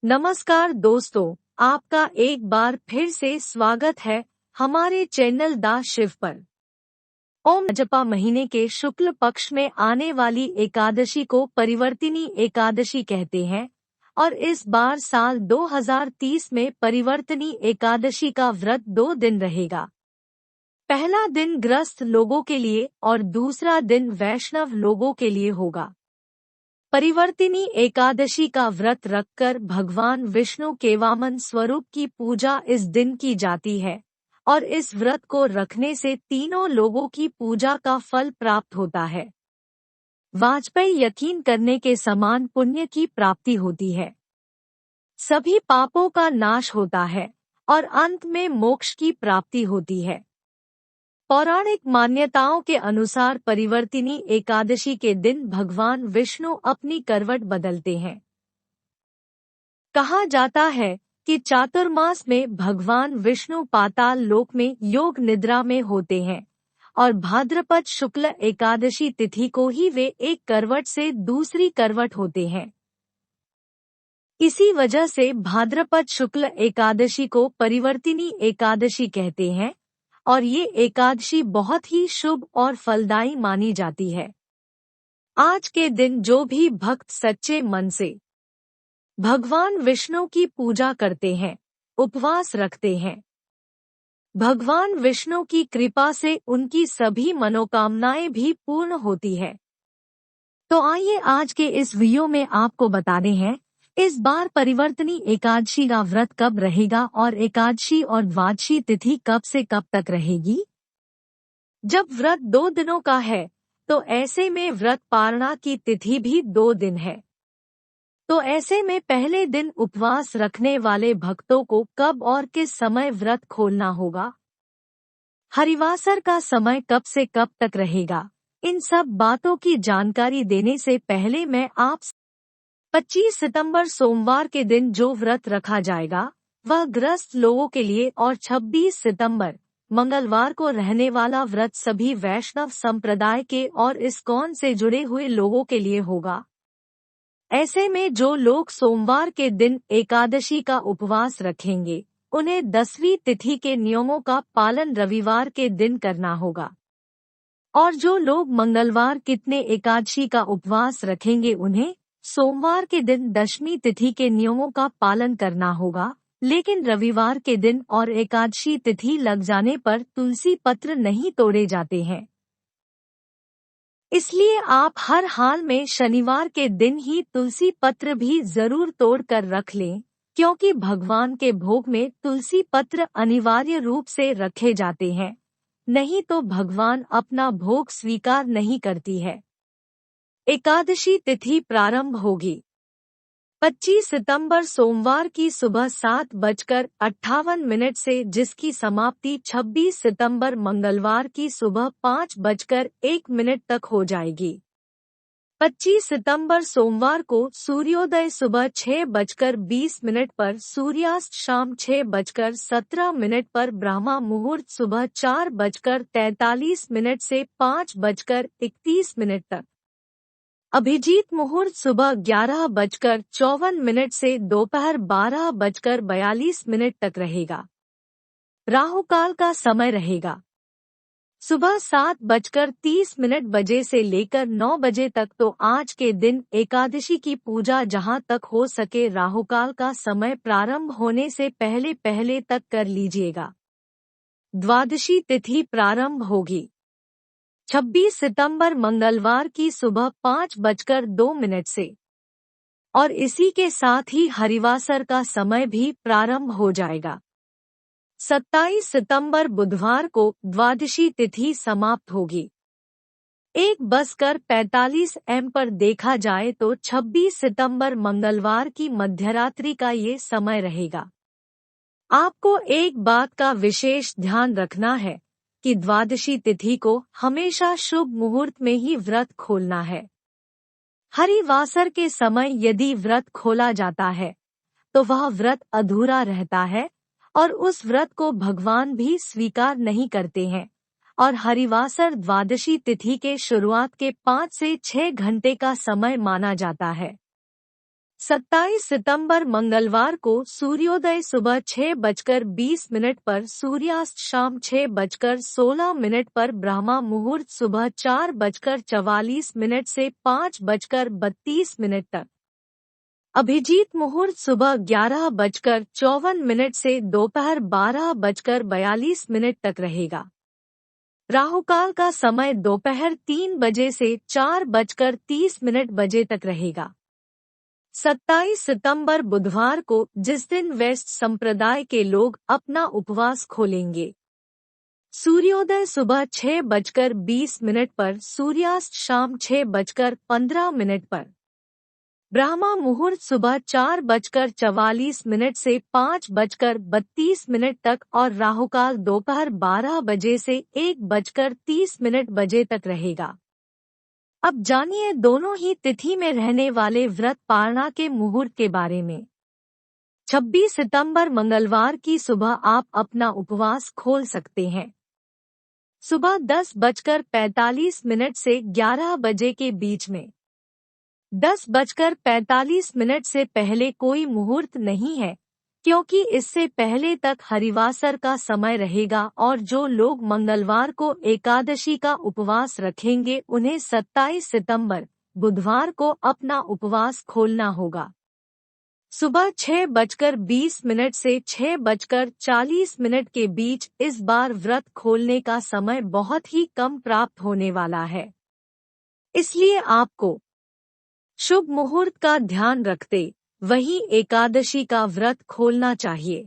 नमस्कार दोस्तों, आपका एक बार फिर से स्वागत है हमारे चैनल दा शिव पर। ओम भाद्रपद महीने के शुक्ल पक्ष में आने वाली एकादशी को परिवर्तिनी एकादशी कहते हैं और इस बार साल 2030 में परिवर्तिनी एकादशी का व्रत 2 दिन रहेगा। पहला दिन गृहस्थ लोगों के लिए और दूसरा दिन वैष्णव लोगों के लिए होगा। परिवर्तिनी एकादशी का व्रत रखकर भगवान विष्णु के वामन स्वरूप की पूजा इस दिन की जाती है और इस व्रत को रखने से तीनों लोगों की पूजा का फल प्राप्त होता है। वाजपेयी यकीन करने के समान पुण्य की प्राप्ति होती है, सभी पापों का नाश होता है और अंत में मोक्ष की प्राप्ति होती है। पौराणिक मान्यताओं के अनुसार परिवर्तिनी एकादशी के दिन भगवान विष्णु अपनी करवट बदलते हैं। कहा जाता है कि चातुर्मास में भगवान विष्णु पाताल लोक में योग निद्रा में होते हैं और भाद्रपद शुक्ल एकादशी तिथि को ही वे एक करवट से दूसरी करवट होते हैं। इसी वजह से भाद्रपद शुक्ल एकादशी को परिवर्तिनी एकादशी कहते हैं और ये एकादशी बहुत ही शुभ और फलदायी मानी जाती है। आज के दिन जो भी भक्त सच्चे मन से भगवान विष्णु की पूजा करते हैं, उपवास रखते हैं, भगवान विष्णु की कृपा से उनकी सभी मनोकामनाएं भी पूर्ण होती है। तो आइए आज के इस वीडियो में आपको बताते हैं इस बार परिवर्तिनी एकादशी का व्रत कब रहेगा और एकादशी और द्वादशी तिथि कब से कब तक रहेगी। जब व्रत 2 दिनों का है तो ऐसे में व्रत पारणा की तिथि भी 2 दिन है। तो ऐसे में पहले दिन उपवास रखने वाले भक्तों को कब और किस समय व्रत खोलना होगा, हरिवासर का समय कब से कब तक रहेगा, इन सब बातों की जानकारी देने से पहले मैं आप 25 सितंबर सोमवार के दिन जो व्रत रखा जाएगा वह गृहस्थ लोगों के लिए और 26 सितंबर मंगलवार को रहने वाला व्रत सभी वैष्णव संप्रदाय के और इस्कॉन से जुड़े हुए लोगों के लिए होगा। ऐसे में जो लोग सोमवार के दिन एकादशी का उपवास रखेंगे उन्हें 10वीं तिथि के नियमों का पालन रविवार के दिन करना होगा और जो लोग मंगलवार कितने एकादशी का उपवास रखेंगे उन्हें सोमवार के दिन 10वीं तिथि के नियमों का पालन करना होगा, लेकिन रविवार के दिन और एकादशी तिथि लग जाने पर तुलसी पत्र नहीं तोड़े जाते हैं। इसलिए आप हर हाल में शनिवार के दिन ही तुलसी पत्र भी जरूर तोड़ कर रख लें, क्योंकि भगवान के भोग में तुलसी पत्र अनिवार्य रूप से रखे जाते हैं, नहीं तो भगवान अपना भोग स्वीकार नहीं करती है। एकादशी तिथि प्रारंभ होगी 25 सितंबर सोमवार की सुबह 7:58 से, जिसकी समाप्ति 26 सितंबर मंगलवार की सुबह 5:01 तक हो जाएगी। 25 सितंबर सोमवार को सूर्योदय सुबह 6:20 पर, सूर्यास्त शाम 6:17 पर, ब्रह्मा मुहूर्त सुबह 4:43 से 5:31 तक, अभिजीत मुहूर्त सुबह 11:54 से दोपहर 12:42 तक रहेगा। राहु काल का समय रहेगा सुबह 7:30 बजे से लेकर 9 बजे तक। तो आज के दिन एकादशी की पूजा जहां तक हो सके राहु काल का समय प्रारंभ होने से पहले पहले तक कर लीजिएगा। द्वादशी तिथि प्रारंभ होगी 26 सितंबर मंगलवार की सुबह 5:02 से और इसी के साथ ही हरिवासर का समय भी प्रारंभ हो जाएगा। 27 सितंबर बुधवार को द्वादशी तिथि समाप्त होगी 1:45 पर। देखा जाए तो 26 सितंबर मंगलवार की मध्यरात्रि का ये समय रहेगा। आपको एक बात का विशेष ध्यान रखना है कि द्वादशी तिथि को हमेशा शुभ मुहूर्त में ही व्रत खोलना है। हरिवासर के समय यदि व्रत खोला जाता है तो वह व्रत अधूरा रहता है और उस व्रत को भगवान भी स्वीकार नहीं करते हैं और हरिवासर द्वादशी तिथि के शुरुआत के 5 से 6 घंटे का समय माना जाता है। 27 सितंबर मंगलवार को सूर्योदय सुबह 6:20 पर, सूर्यास्त शाम 6:16 पर, ब्रह्मा मुहूर्त सुबह 4:44 से 5:32 तक, अभिजीत मुहूर्त सुबह 11:54 से दोपहर 12:42 तक रहेगा। राहुकाल का समय दोपहर 3 बजे से 4:30 बजे तक रहेगा। 27 सितंबर बुधवार को, जिस दिन वेस्ट संप्रदाय के लोग अपना उपवास खोलेंगे, सूर्योदय सुबह 6:20 पर, सूर्यास्त शाम 6:15 पर, ब्रह्मा मुहूर्त सुबह 4:44 से 5:32 तक और राहुकाल दोपहर 12 बजे से 1:30 बजे तक रहेगा। अब जानिए दोनों ही तिथि में रहने वाले व्रत पारणा के मुहूर्त के बारे में। 26 सितंबर मंगलवार की सुबह आप अपना उपवास खोल सकते हैं। सुबह 10:45 से 11 बजे के बीच में। 10:45 से पहले कोई मुहूर्त नहीं है, क्योंकि इससे पहले तक हरिवासर का समय रहेगा और जो लोग मंगलवार को एकादशी का उपवास रखेंगे उन्हें 27 सितंबर बुधवार को अपना उपवास खोलना होगा। सुबह 6:20 से 6:40 के बीच इस बार व्रत खोलने का समय बहुत ही कम प्राप्त होने वाला है, इसलिए आपको शुभ मुहूर्त का ध्यान रखते वहीं एकादशी का व्रत खोलना चाहिए।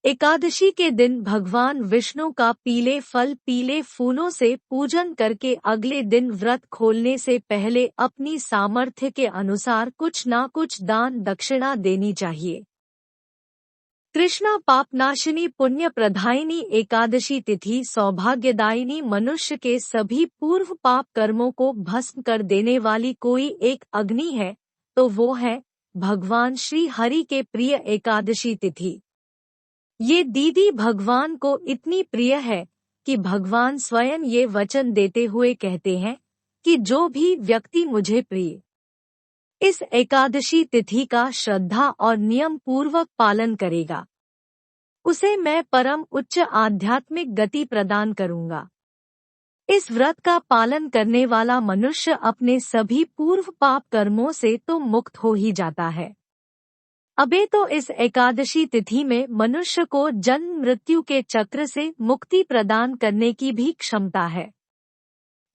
एकादशी के दिन भगवान विष्णु का पीले फल पीले फूलों से पूजन करके अगले दिन व्रत खोलने से पहले अपनी सामर्थ्य के अनुसार कुछ ना कुछ दान दक्षिणा देनी चाहिए। कृष्णा पापनाशिनी पुण्य प्रदायिनी एकादशी तिथि सौभाग्यदायिनी, मनुष्य के सभी पूर्व पाप कर्मों को भस्म कर देने वाली कोई एक अग्नि है तो वो है भगवान श्री हरि के प्रिय एकादशी तिथि। ये दीदी भगवान को इतनी प्रिय है कि भगवान स्वयं ये वचन देते हुए कहते हैं कि जो भी व्यक्ति मुझे प्रिय इस एकादशी तिथि का श्रद्धा और नियम पूर्वक पालन करेगा, उसे मैं परम उच्च आध्यात्मिक गति प्रदान करूंगा। इस व्रत का पालन करने वाला मनुष्य अपने सभी पूर्व पाप कर्मों से तो मुक्त हो ही जाता है। अबे तो इस एकादशी तिथि में मनुष्य को जन्म मृत्यु के चक्र से मुक्ति प्रदान करने की भी क्षमता है।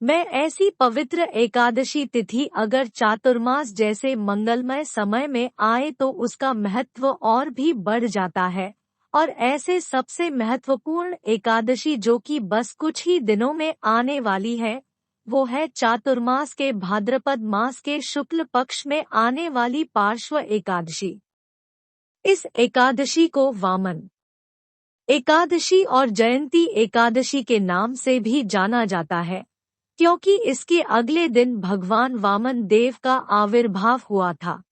मैं ऐसी पवित्र एकादशी तिथि अगर चातुर्मास जैसे मंगलमय समय में आए तो उसका महत्व और भी बढ़ जाता है। और ऐसे सबसे महत्वपूर्ण एकादशी जो कि बस कुछ ही दिनों में आने वाली है, वो है चातुर्मास के भाद्रपद मास के शुक्ल पक्ष में आने वाली पार्श्व एकादशी। इस एकादशी को वामन एकादशी और जयंती एकादशी के नाम से भी जाना जाता है, क्योंकि इसके अगले दिन भगवान वामन देव का आविर्भाव हुआ था।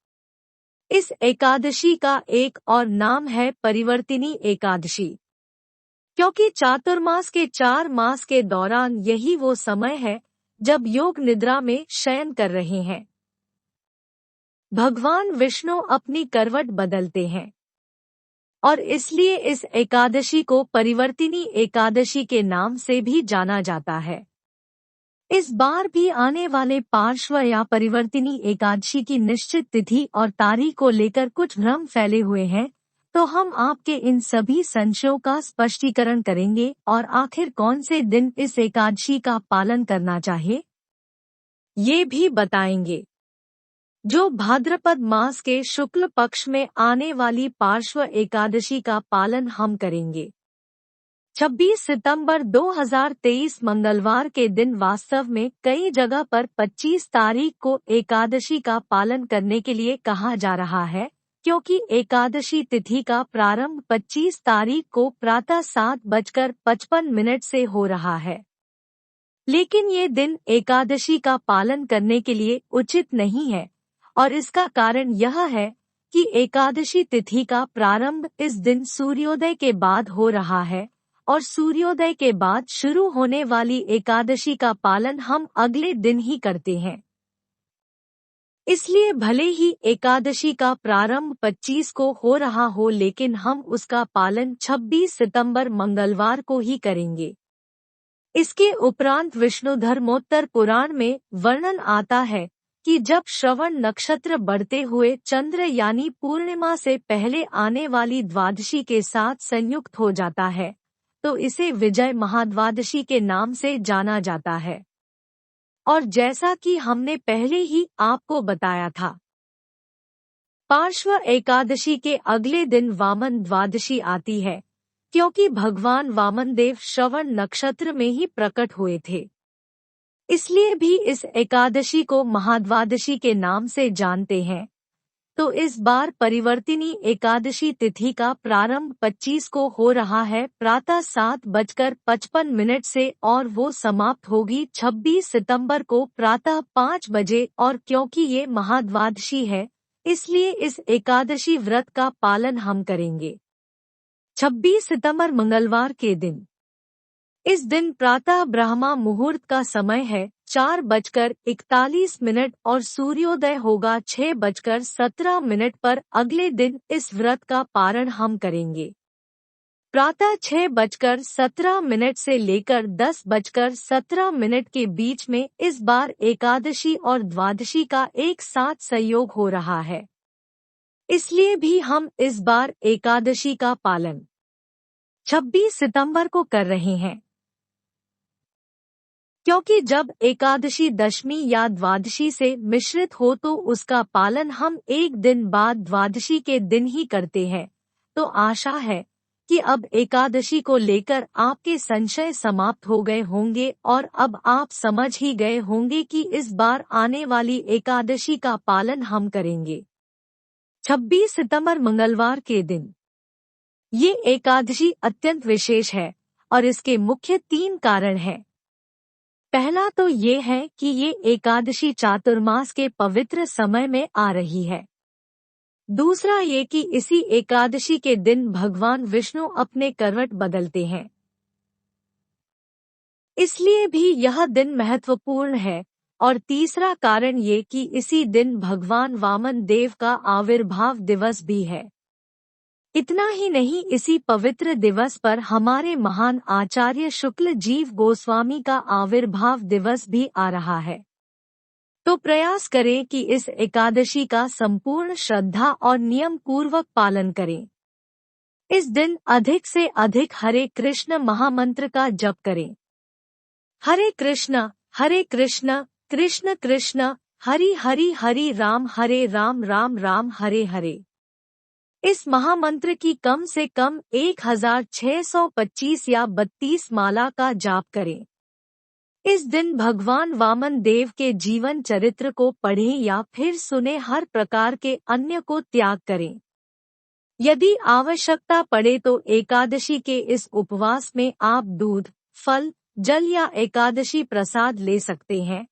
इस एकादशी का एक और नाम है परिवर्तिनी एकादशी, क्योंकि चातुर्मास के 4 मास के दौरान यही वो समय है जब योग निद्रा में शयन कर रहे हैं भगवान विष्णु अपनी करवट बदलते हैं, और इसलिए इस एकादशी को परिवर्तिनी एकादशी के नाम से भी जाना जाता है। इस बार भी आने वाले पार्श्व या परिवर्तिनी एकादशी की निश्चित तिथि और तारीख को लेकर कुछ भ्रम फैले हुए हैं, तो हम आपके इन सभी संशयों का स्पष्टीकरण करेंगे और आखिर कौन से दिन इस एकादशी का पालन करना चाहिए ये भी बताएंगे। जो भाद्रपद मास के शुक्ल पक्ष में आने वाली पार्श्व एकादशी का पालन हम करेंगे। 26 सितंबर 2023 मंगलवार के दिन वास्तव में कई जगह पर 25 तारीख को एकादशी का पालन करने के लिए कहा जा रहा है, क्योंकि एकादशी तिथि का प्रारंभ 25 तारीख को प्रातः 7:55 से हो रहा है। लेकिन ये दिन एकादशी का पालन करने के लिए उचित नहीं है, और इसका कारण यह है कि एकादशी तिथि का प्रारंभ इस दिन सूर्योदय के बाद हो रहा है, और सूर्योदय के बाद शुरू होने वाली एकादशी का पालन हम अगले दिन ही करते हैं। इसलिए भले ही एकादशी का प्रारंभ 25 को हो रहा हो, लेकिन हम उसका पालन 26 सितंबर मंगलवार को ही करेंगे। इसके उपरांत विष्णु धर्मोत्तर पुराण में वर्णन आता है कि जब श्रवण नक्षत्र बढ़ते हुए चंद्र यानी पूर्णिमा से पहले आने वाली द्वादशी के साथ संयुक्त हो जाता है, तो इसे विजय महाद्वादशी के नाम से जाना जाता है। और जैसा कि हमने पहले ही आपको बताया था, पार्श्व एकादशी के अगले दिन वामन द्वादशी आती है, क्योंकि भगवान वामन देव श्रवण नक्षत्र में ही प्रकट हुए थे। इसलिए भी इस एकादशी को महाद्वादशी के नाम से जानते हैं। तो इस बार परिवर्तिनी एकादशी तिथि का प्रारंभ 25 को हो रहा है प्रातः 7:55 से, और वो समाप्त होगी 26 सितंबर को प्रातः 5 बजे। और क्योंकि ये महाद्वादशी है, इसलिए इस एकादशी व्रत का पालन हम करेंगे 26 सितंबर मंगलवार के दिन। इस दिन प्रातः ब्रह्मा मुहूर्त का समय है 4:41 और सूर्योदय होगा 6:17 पर। अगले दिन इस व्रत का पारण हम करेंगे प्रातः 6:17 से लेकर 10:17 के बीच में। इस बार एकादशी और द्वादशी का एक साथ संयोग हो रहा है, इसलिए भी हम इस बार एकादशी का पालन 26 सितंबर को कर रहे हैं, क्योंकि जब एकादशी दशमी या द्वादशी से मिश्रित हो तो उसका पालन हम एक दिन बाद द्वादशी के दिन ही करते हैं। तो आशा है कि अब एकादशी को लेकर आपके संशय समाप्त हो गए होंगे और अब आप समझ ही गए होंगे कि इस बार आने वाली एकादशी का पालन हम करेंगे 26 सितंबर मंगलवार के दिन। ये एकादशी अत्यंत विशेष है और इसके मुख्य 3 कारण हैं। पहला तो ये है कि ये एकादशी चातुर्मास के पवित्र समय में आ रही है। दूसरा ये कि इसी एकादशी के दिन भगवान विष्णु अपने करवट बदलते हैं, इसलिए भी यह दिन महत्वपूर्ण है। और तीसरा कारण ये कि इसी दिन भगवान वामन देव का आविर्भाव दिवस भी है। इतना ही नहीं, इसी पवित्र दिवस पर हमारे महान आचार्य शुक्ल जीव गोस्वामी का आविर्भाव दिवस भी आ रहा है। तो प्रयास करें कि इस एकादशी का संपूर्ण श्रद्धा और नियम पूर्वक पालन करें। इस दिन अधिक से अधिक हरे कृष्ण महामंत्र का जप करें। हरे कृष्ण कृष्ण कृष्ण हरि हरि हरि राम राम राम हरे हरे। इस महामंत्र की कम से कम 1625 या 32 माला का जाप करें। इस दिन भगवान वामन देव के जीवन चरित्र को पढ़ें या फिर सुने। हर प्रकार के अन्य को त्याग करें। यदि आवश्यकता पड़े तो एकादशी के इस उपवास में आप दूध, फल, जल या एकादशी प्रसाद ले सकते हैं,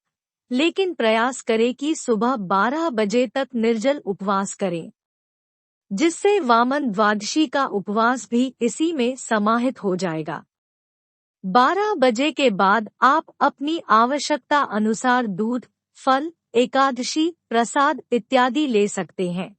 लेकिन प्रयास करें कि सुबह 12 बजे तक निर्जल उपवास करें, जिससे वामन द्वादशी का उपवास भी इसी में समाहित हो जाएगा। 12 बजे के बाद आप अपनी आवश्यकता अनुसार दूध, फल, एकादशी प्रसाद इत्यादि ले सकते हैं।